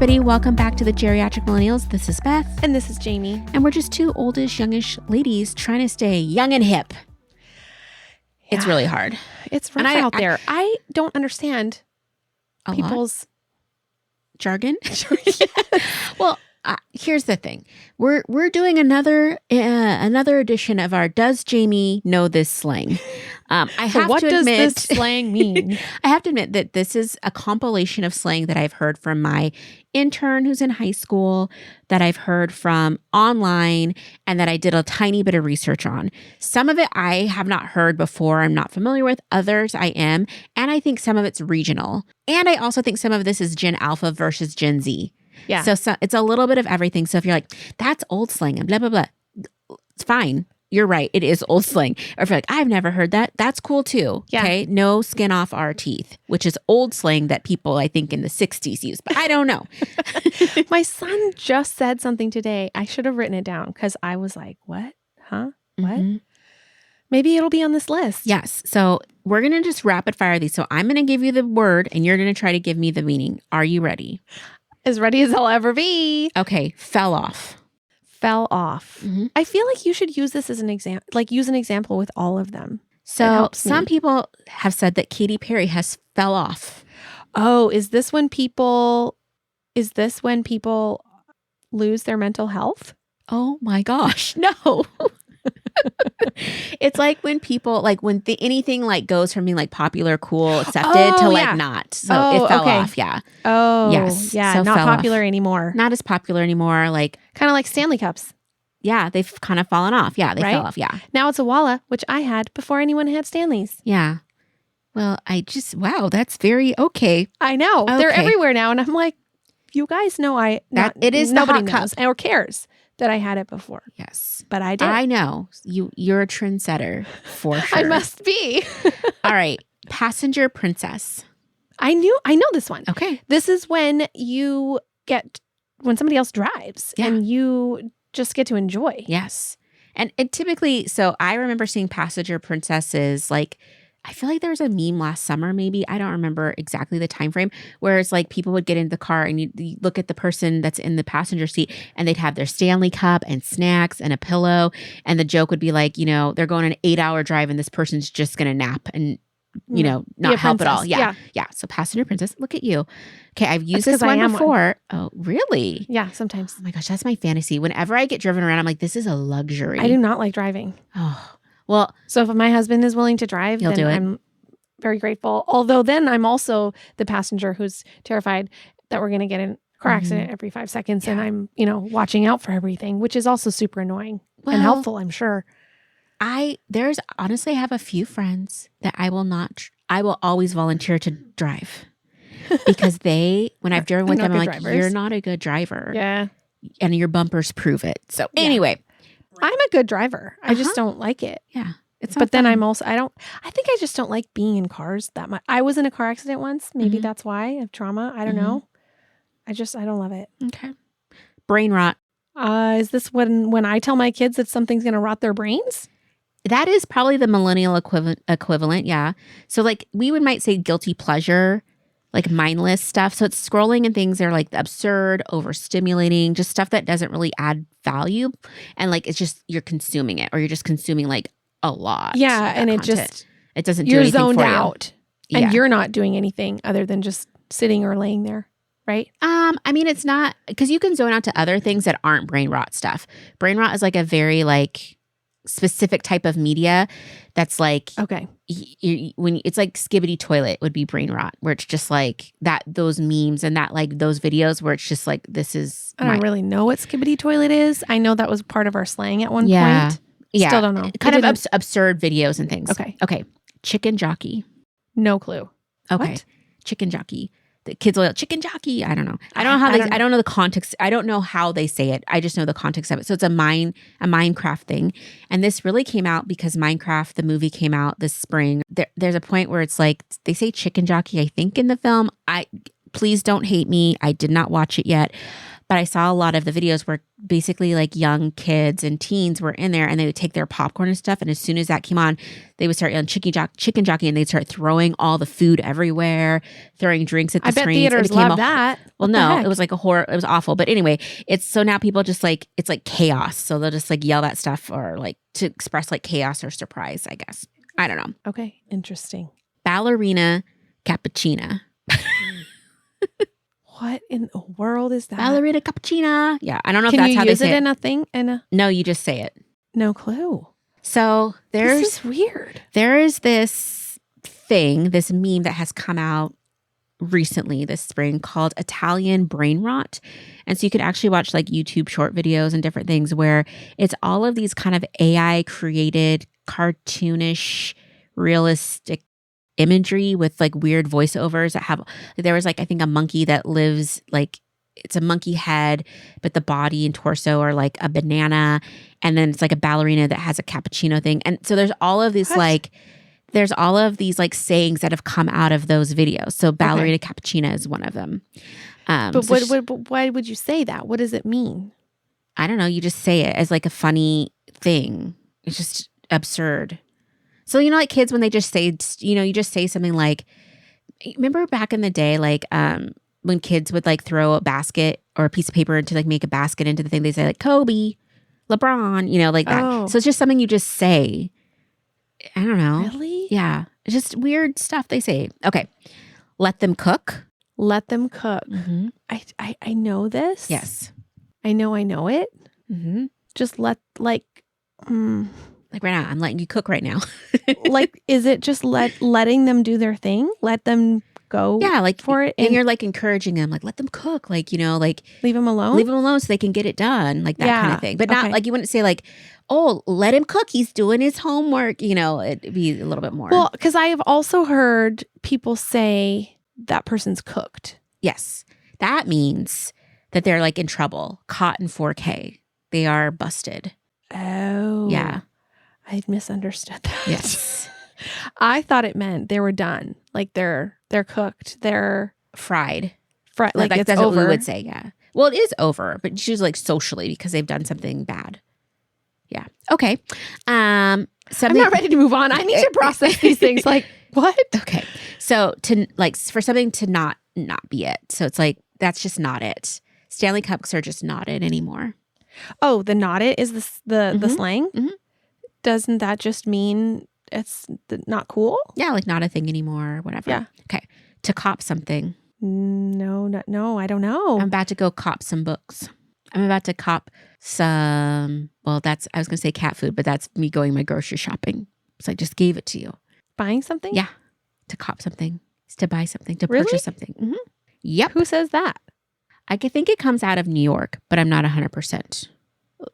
everybody. Welcome back to the Geriatric Millennials. This is Beth. And this is Jayme. And we're just two oldish, youngish ladies trying to stay young and hip. Yeah. It's really hard. It's rough out there. I don't understand people's jargon. Well, here's the thing. We're doing another edition of our Does Jayme Know This Slang? What does this slang mean? I have to admit that this is a compilation of slang that I've heard from my intern who's in high school, that I've heard from online, and that I did a tiny bit of research on. Some of it I have not heard before. I'm not familiar with. Others I am. And I think some of it's regional. And I also think some of this is Gen Alpha versus Gen Z. Yeah. So it's a little bit of everything. So if you're like, that's old slang and blah, blah, blah, it's fine. You're right. It is old slang. Or if you're like, I've never heard that, that's cool too. Yeah. Okay. No skin off our teeth, which is old slang that people, I think, in the 60s used, but I don't know. My son just said something today. I should have written it down because I was like, what? Huh? What? Mm-hmm. Maybe it'll be on this list. Yes. So we're going to just rapid fire these. So I'm going to give you the word and you're going to try to give me the meaning. Are you ready? As ready as I'll ever be. Okay. Fell off. Fell off. Mm-hmm. I feel like you should use this as an example, like use an example with all of them. So some people have said that Katy Perry has fell off. Oh, is this when people lose their mental health? Oh my gosh. No. It's like when people anything like goes from being like popular, cool, accepted to like not. So it fell off. Yeah. Oh, yes. Yeah. So not popular anymore. Not as popular anymore. Like kind of like Stanley Cups. Yeah. They've kind of fallen off. Yeah. They fell off. Yeah. Now it's a Walla, which I had before anyone had Stanleys. Yeah. Well, wow, that's very okay. I know. Okay. They're everywhere now. And I'm like, you guys know it is nobody the hot knows or cares that I had it before. Yes. But I did. I know. You're a trendsetter for sure. I must be. All right. Passenger princess. I know this one. Okay. This is when when somebody else drives and you just get to enjoy. Yes. And typically, so I remember seeing passenger princesses like, I feel like there was a meme last summer, maybe. I don't remember exactly the time frame, where it's like people would get into the car and you look at the person that's in the passenger seat and they'd have their Stanley Cup and snacks and a pillow. And the joke would be like, they're going an 8-hour drive and this person's just going to nap and, not help at all. Yeah. So passenger princess, look at you. Okay. I've used this one before. Oh, really? Yeah, sometimes. Oh my gosh, that's my fantasy. Whenever I get driven around, I'm like, this is a luxury. I do not like driving. Oh, well, so if my husband is willing to drive, then do it. I'm very grateful. Although then I'm also the passenger who's terrified that we're going to get in a car accident every 5 seconds. Yeah. And I'm, watching out for everything, which is also super annoying and helpful, I'm sure. I have a few friends that I will always volunteer to drive because when I've driven with them, I'm like, drivers. You're not a good driver. Yeah. And your bumpers prove it. So anyway. I'm a good driver. I just don't like it. Yeah. But then I'm also, I think I just don't like being in cars that much. I was in a car accident once. Maybe that's why I have trauma. I don't know. I don't love it. Okay. Brain rot. Is this when I tell my kids that something's going to rot their brains? That is probably the millennial equivalent. Yeah. So like we might say guilty pleasure, like mindless stuff. So it's scrolling and things that are like absurd, overstimulating, just stuff that doesn't really add value. And like, it's just, you're consuming it or you're just consuming like a lot. Yeah. And it doesn't do you're anything zoned for out you. And you're not doing anything other than just sitting or laying there. Right. I mean, it's not because you can zone out to other things that aren't brain rot stuff. Brain rot is like a very like specific type of media that's like, okay, when it's like skibbity toilet would be brain rot, where it's just like that, those memes and that like those videos where it's just like, this is. I don't really know what skibbity toilet is. I know that was part of our slang at one point. Yeah. Still don't know. Kind of absurd videos and things. Okay. Chicken jockey. No clue. Okay. What? Chicken jockey. The kids will yell, chicken jockey. I don't know. I don't know the context. I don't know how they say it. I just know the context of it. So it's a Minecraft thing. And this really came out because Minecraft, the movie, came out this spring. There's a point where it's like, they say chicken jockey, I think, in the film. Please don't hate me. I did not watch it yet. But I saw a lot of the videos where basically like young kids and teens were in there and they would take their popcorn and stuff. And as soon as that came on, they would start yelling chicken jockey and they'd start throwing all the food everywhere, throwing drinks at the screens. I bet theaters love that. Well, no, it was like a horror. It was awful. But anyway, so now people just like, it's like chaos. So they'll just like yell that stuff or like to express like chaos or surprise, I guess. I don't know. Okay. Interesting. Ballerina cappuccina. What in the world is that? Ballerina cappuccina. Yeah, I don't know if Can that's you how they use say it it. in a thing? No, you just say it. No clue. So This is weird. there is this thing, this meme that has come out recently this spring called Italian brain rot. And so you could actually watch like YouTube short videos and different things where it's all of these kind of AI created, cartoonish, realistic imagery with like weird voiceovers that have, there was like, I think a monkey that lives like, it's a monkey head, but the body and torso are like a banana. And then it's like a ballerina that has a cappuccino thing. And so there's all of these there's all of these like sayings that have come out of those videos. So ballerina cappuccina is one of them. But why would you say that? What does it mean? I don't know. You just say it as like a funny thing. It's just absurd. So, you know, like kids when they just say, you know, you just say something like, remember back in the day, like when kids would like throw a basket or a piece of paper to like make a basket into the thing, they say like Kobe, LeBron, you know, like that. Oh. So it's just something you just say. I don't know. Really? Yeah. It's just weird stuff they say. Okay. Let them cook. Let them cook. Mm-hmm. I know this. Yes. I know it. Mm-hmm. Just let Like right now, I'm letting you cook right now. like, is it just letting them do their thing? Let them go like for it? And you're like encouraging them, like let them cook, like, you know, like leave them alone? leave them alone so they can get it done, like that kind of thing. But not like you wouldn't say like, oh, let him cook. He's doing his homework. You know, it'd be a little bit more. Well, because I have also heard people say that person's cooked. Yes. That means that they're like in trouble, caught in 4K. They are busted. Oh. Yeah. I misunderstood that. Yes. I thought it meant they were done. Like they're cooked. They're fried. Like it's that's over. what we would say. Yeah. Well, it is over, but it's usually like socially because they've done something bad. Yeah. Okay. I'm not ready to move on. I need to process these things. Like what? Okay. So to like for something to not be it. So it's like that's just not it. Stanley Cups are just not it anymore. Oh, the not it is the slang. Mm-hmm. Doesn't that just mean it's not cool? Yeah, like not a thing anymore, or whatever. Yeah. Okay. To cop something. No, I don't know. I'm about to go cop some books. I'm about to cop some, well, I was going to say cat food, but that's me going my grocery shopping. So I just gave it to you. Buying something? Yeah. To cop something. It's to buy something, to Really? purchase something. Mm-hmm. Yep. Who says that? I think it comes out of New York, but I'm not 100%.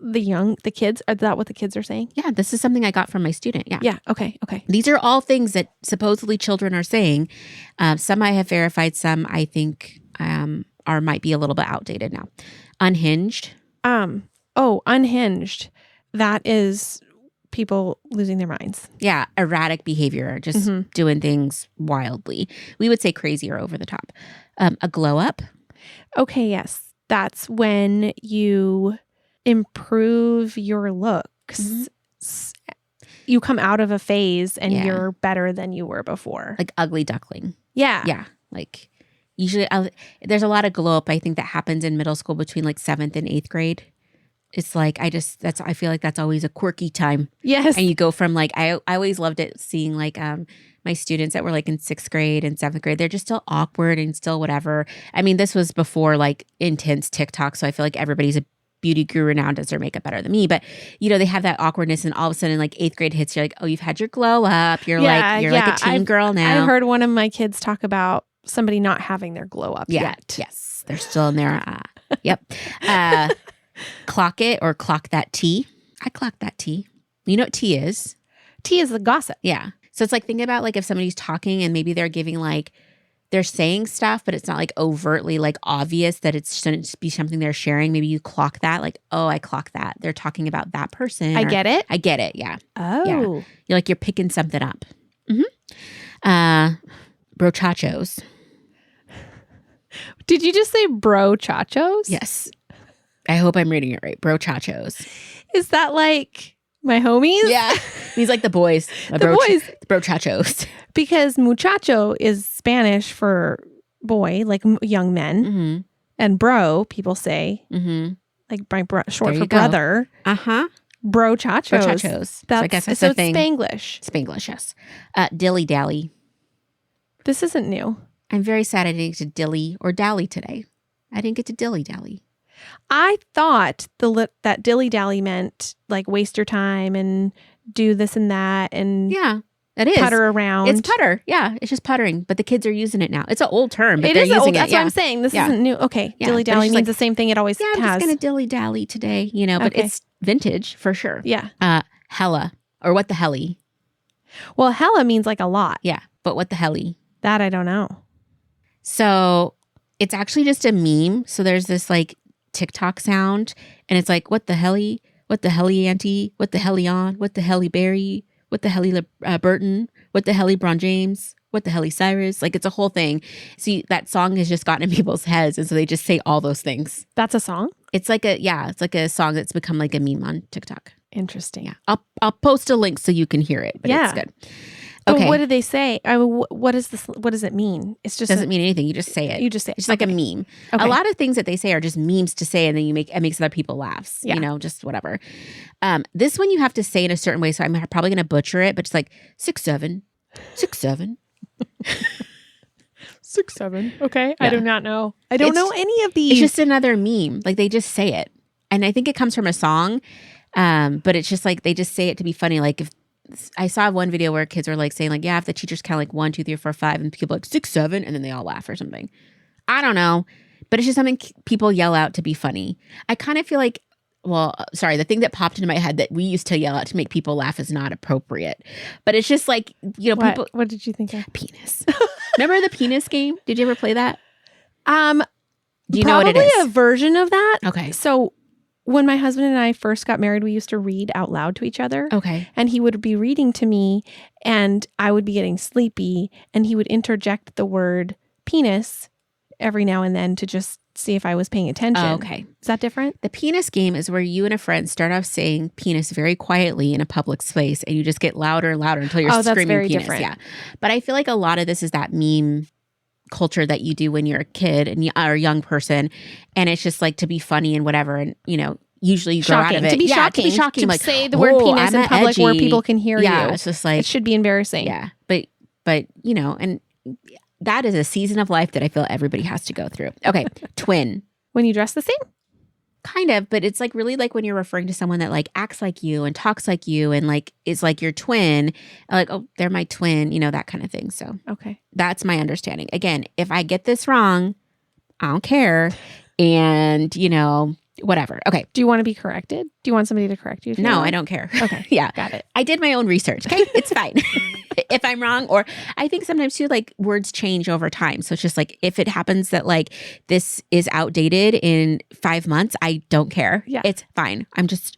The kids? Is that what the kids are saying? Yeah, this is something I got from my student. Yeah. Yeah. Okay. These are all things that supposedly children are saying. Some I have verified. Some I think might be a little bit outdated now. Unhinged. Unhinged. That is people losing their minds. Yeah. Erratic behavior. Just doing things wildly. We would say crazy or over the top. A glow up. Okay. Yes. That's when you improve your looks. Mm-hmm. You come out of a phase and you're better than you were before. Like ugly duckling. Yeah. Yeah. Like usually there's a lot of glow up I think that happens in middle school between like 7th and 8th grade. It's like I feel like that's always a quirky time. Yes. And you go from like I always loved it seeing like my students that were like in 6th grade and 7th grade, they're just still awkward and still whatever. I mean, this was before like intense TikTok, so I feel like everybody's a beauty guru now, does their makeup better than me, but you know, they have that awkwardness and all of a sudden like 8th grade hits, you're like, oh, you've had your glow up. You're like a teen girl now. I heard one of my kids talk about somebody not having their glow up yet. Yes. They're still in there. Yep. Clock it or clock that tea. I clock that tea. You know what tea is? Tea is the gossip. Yeah. So it's like, think about like if somebody's talking and maybe they're giving like, they're saying stuff, but it's not like overtly like obvious that it shouldn't be something they're sharing. Maybe you clock that, like, oh, I clock that. They're talking about that person. I get it. Yeah. Oh. Yeah. You're like, you're picking something up. Mm-hmm. Brochachos. Did you just say bro chachos? Yes. I hope I'm reading it right. Brochachos. Is that like my homies? Yeah. He's like the boys. The boys. Brochachos. Because muchacho is Spanish for boy, like young men. Mm-hmm. And bro, people say, like short for brother. Uh-huh. Brochachos. Brochachos. So I guess that's so the thing. Spanglish. Spanglish, yes. Dilly-dally. This isn't new. I'm very sad I didn't get to dilly or dally today. I didn't get to dilly-dally. I thought that dilly-dally meant like waste your time and do this and that and it is. Putter around. It's putter. Yeah, it's just puttering. But the kids are using it now. It's an old term, but they're using it. That's what I'm saying. This isn't new. Okay, dilly-dally means the same thing it always has. I'm just going to dilly-dally today, but it's vintage for sure. Yeah. Hella, or what the helly. Well, hella means like a lot. Yeah, but what the helly? That I don't know. So it's actually just a meme. So there's this like TikTok sound, and it's like, what the helly? What the helly auntie? What the helly on? What the helly Barry? What the helly Burton? What the helly Bron James? What the helly Cyrus? Like, it's a whole thing. See, that song has just gotten in people's heads, and so they just say all those things. That's a song? It's like a song that's become like a meme on TikTok. Interesting. Yeah, I'll post a link so you can hear it, but it's good. Okay. But what did they say? What is this? What does it mean? It's just doesn't mean anything. You just say it. You just say it. It's like a meme. Okay. A lot of things that they say are just memes to say, and then it makes other people laugh. Yeah. Just whatever. This one you have to say in a certain way, so I'm probably going to butcher it, but it's like 6'7", 6'7". 6'7". Okay, yeah. I do not know. I don't know any of these. It's just another meme. Like they just say it, and I think it comes from a song, but it's just like they just say it to be funny. Like if I saw one video where kids were like saying like, yeah, if the teachers count like 1, 2, 3, 4, 5, and people are like 6, 7, and then they all laugh or something. I don't know, but it's just something people yell out to be funny. I kind of feel like, the thing that popped into my head that we used to yell out to make people laugh is not appropriate, but it's just like, people. What did you think of? Penis. Remember the penis game? Did you ever play that? Do you know what it is? Probably a version of that. Okay. So when my husband and I first got married, we used to read out loud to each other. Okay. And he would be reading to me and I would be getting sleepy and he would interject the word penis every now and then to just see if I was paying attention. Oh, okay. Is that different? The penis game is where you and a friend start off saying penis very quietly in a public space and you just get louder and louder until you're screaming that's very penis. Different. Yeah. But I feel like a lot of this is that meme culture that you do when you're a kid and or a young person, and it's just like to be funny and whatever, and usually you grow out of it. To be shocking. To like say the word penis in public edgy. Where people can hear you. Yeah, it's just like it should be embarrassing. Yeah, but and that is a season of life that I feel everybody has to go through. Okay, twin. When you dress the same? Kind of, but it's like really like when you're referring to someone that like acts like you and talks like you and like is like your twin, like, oh, they're my twin, that kind of thing. So okay, that's my understanding. Again, if I get this wrong, I don't care. And, whatever. Okay. Do you want to be corrected? Do you want somebody to correct you? No, I don't care. Okay. Yeah. Got it. I did my own research. Okay. It's fine. If I'm wrong, or I think sometimes too, like words change over time. So it's just like, if it happens that like this is outdated in 5 months, I don't care. Yeah. It's fine.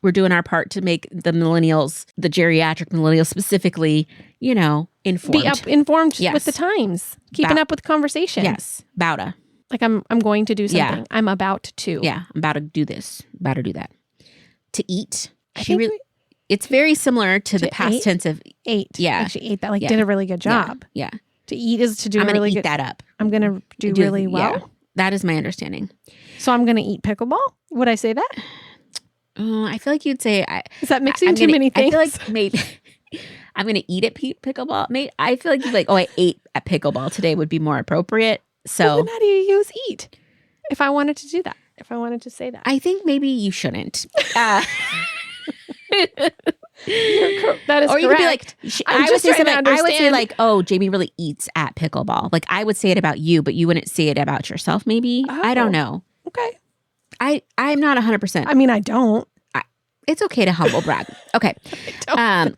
We're doing our part to make the millennials, the geriatric millennials specifically, informed. Be informed Yes. with the times. Keeping up with conversation. Yes. Bowda. Like I'm going to do something. Yeah. I'm about to. Yeah. I'm about to do this. About to do that. To eat. It's very similar to the past tense of ate. Yeah. She ate that. Like did a really good job. Yeah. To eat is to do I'm really eat good. that up. I'm going to do really well. Yeah. That is my understanding. So I'm going to eat pickleball? Would I say that? I feel like you'd say... Is that mixing too many things? I feel like maybe... I'm going to eat at pickleball. Maybe, I feel like you'd like, I ate at pickleball today would be more appropriate. So well, then how do you use eat? If I wanted to do that. If I wanted to say that. I think maybe you shouldn't. That is or you correct. could be like, I would say like, oh, Jayme really eats at pickleball. Like I would say it about you, but you wouldn't say it about yourself maybe. Oh, I don't know. Okay. I'm not 100%. I mean, I don't. It's okay to humble brag. Okay.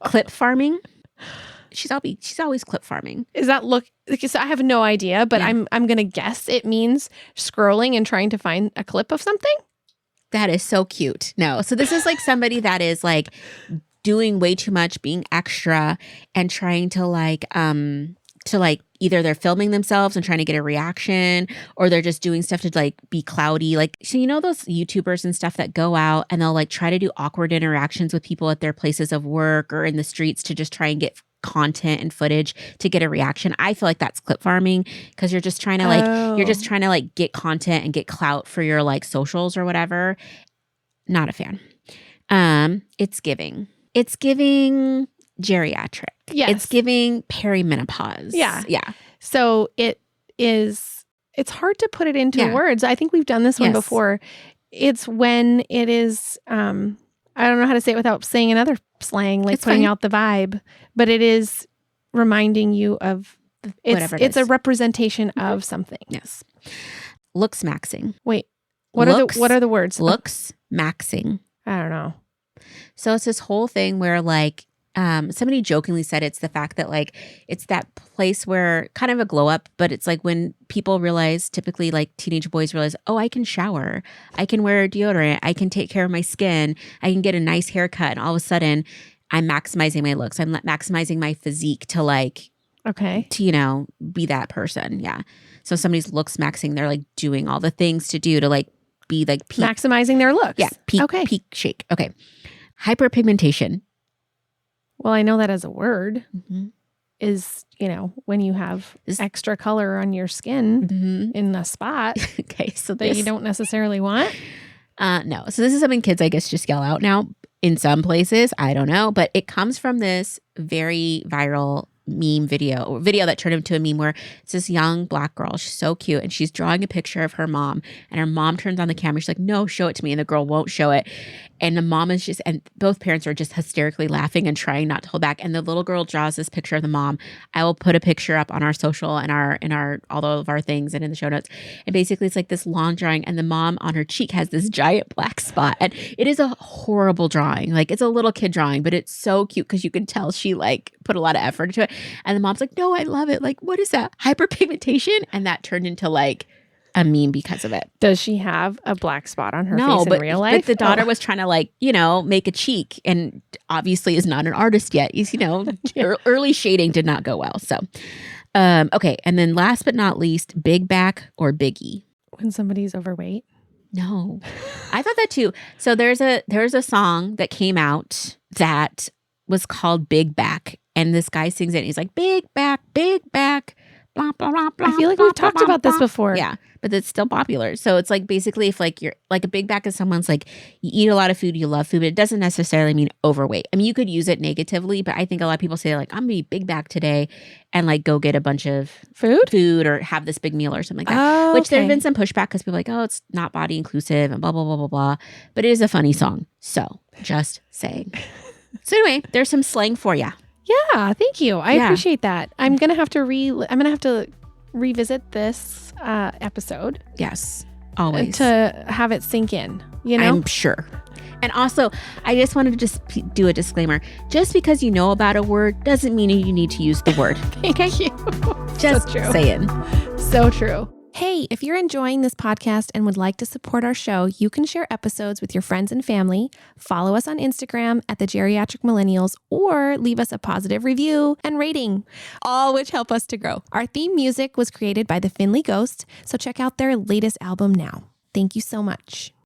Clip farming. She's always clip farming. Is that because I have no idea, but I'm going to guess it means scrolling and trying to find a clip of something. That is so cute. No. So this is like somebody that is like doing way too much, being extra and trying to either they're filming themselves and trying to get a reaction, or they're just doing stuff to like be cloudy. Like, so you know those YouTubers and stuff that go out and they'll like try to do awkward interactions with people at their places of work or in the streets to just try and get content and footage to get a reaction. I feel like that's clip farming because you're just trying to like get content and get clout for your like socials or whatever. Not a fan. It's giving geriatric. Yes. It's giving perimenopause. Yeah. Yeah. So it's hard to put it into words. I think we've done this one before. It's when it is, I don't know how to say it without saying another slang, like putting out the vibe, but it is reminding you of it's a representation of something. Yes. Looks maxing. Wait, what are the words? Looks maxing. I don't know. So it's this whole thing where like somebody jokingly said it's the fact that like it's that place where kind of a glow up, but it's like when people realize, typically like teenage boys realize, oh, I can shower, I can wear deodorant, I can take care of my skin, I can get a nice haircut, and all of a sudden I'm maximizing my looks, I'm maximizing my physique to like to be that person. Yeah. So somebody's looks maxing, they're like doing all the things to do to like be like peak. Maximizing their looks. Yeah. Peak shake. Okay. Hyperpigmentation. Well, I know that as a word is, when you have extra color on your skin in a spot so that you don't necessarily want. No. So this is something kids, I guess, just yell out now in some places. I don't know. But it comes from this very viral meme video that turned into a meme where it's this young Black girl. She's so cute. And she's drawing a picture of her mom. And her mom turns on the camera. She's like, no, show it to me. And the girl won't show it. And the mom is and both parents are just hysterically laughing and trying not to hold back. And the little girl draws this picture of the mom. I will put a picture up on our social and our all of our things and in the show notes. And basically it's like this long drawing, and the mom on her cheek has this giant black spot. And it is a horrible drawing. Like, it's a little kid drawing, but it's so cute because you can tell she like put a lot of effort into it. And the mom's like, no, I love it. Like, what is that? Hyperpigmentation? And that turned into like a meme because of it. Does she have a black spot on her face in real life? But the daughter was trying to like, make a cheek, and obviously is not an artist yet. He's, early shading did not go well. So, okay. And then last but not least, big back or biggie. When somebody's overweight. No, I thought that too. So there's a song that came out that was called Big Back, and this guy sings it. And he's like, big back, blah, blah, blah, blah. I feel like we've talked about this before. Yeah, but it's still popular. So it's like basically if like you're like a big back is someone's like you eat a lot of food, you love food, but it doesn't necessarily mean overweight. I mean, you could use it negatively, but I think a lot of people say like, I'm gonna be big back today and like go get a bunch of food or have this big meal or something like that. Which there's been some pushback because people are like, oh, it's not body inclusive and blah, blah, blah, blah, blah. But it is a funny song. So just saying. So anyway, there's some slang for you. Yeah, thank you. I appreciate that. I'm gonna have to revisit this episode. Yes, always to have it sink in. I'm sure. And also, I just wanted to just do a disclaimer. Just because you know about a word doesn't mean you need to use the word. Thank you. Just saying. So true. Hey, if you're enjoying this podcast and would like to support our show, you can share episodes with your friends and family, follow us on Instagram at the Geriatric Millennials, or leave us a positive review and rating, all which help us to grow. Our theme music was created by the Finley Ghost, so check out their latest album now. Thank you so much.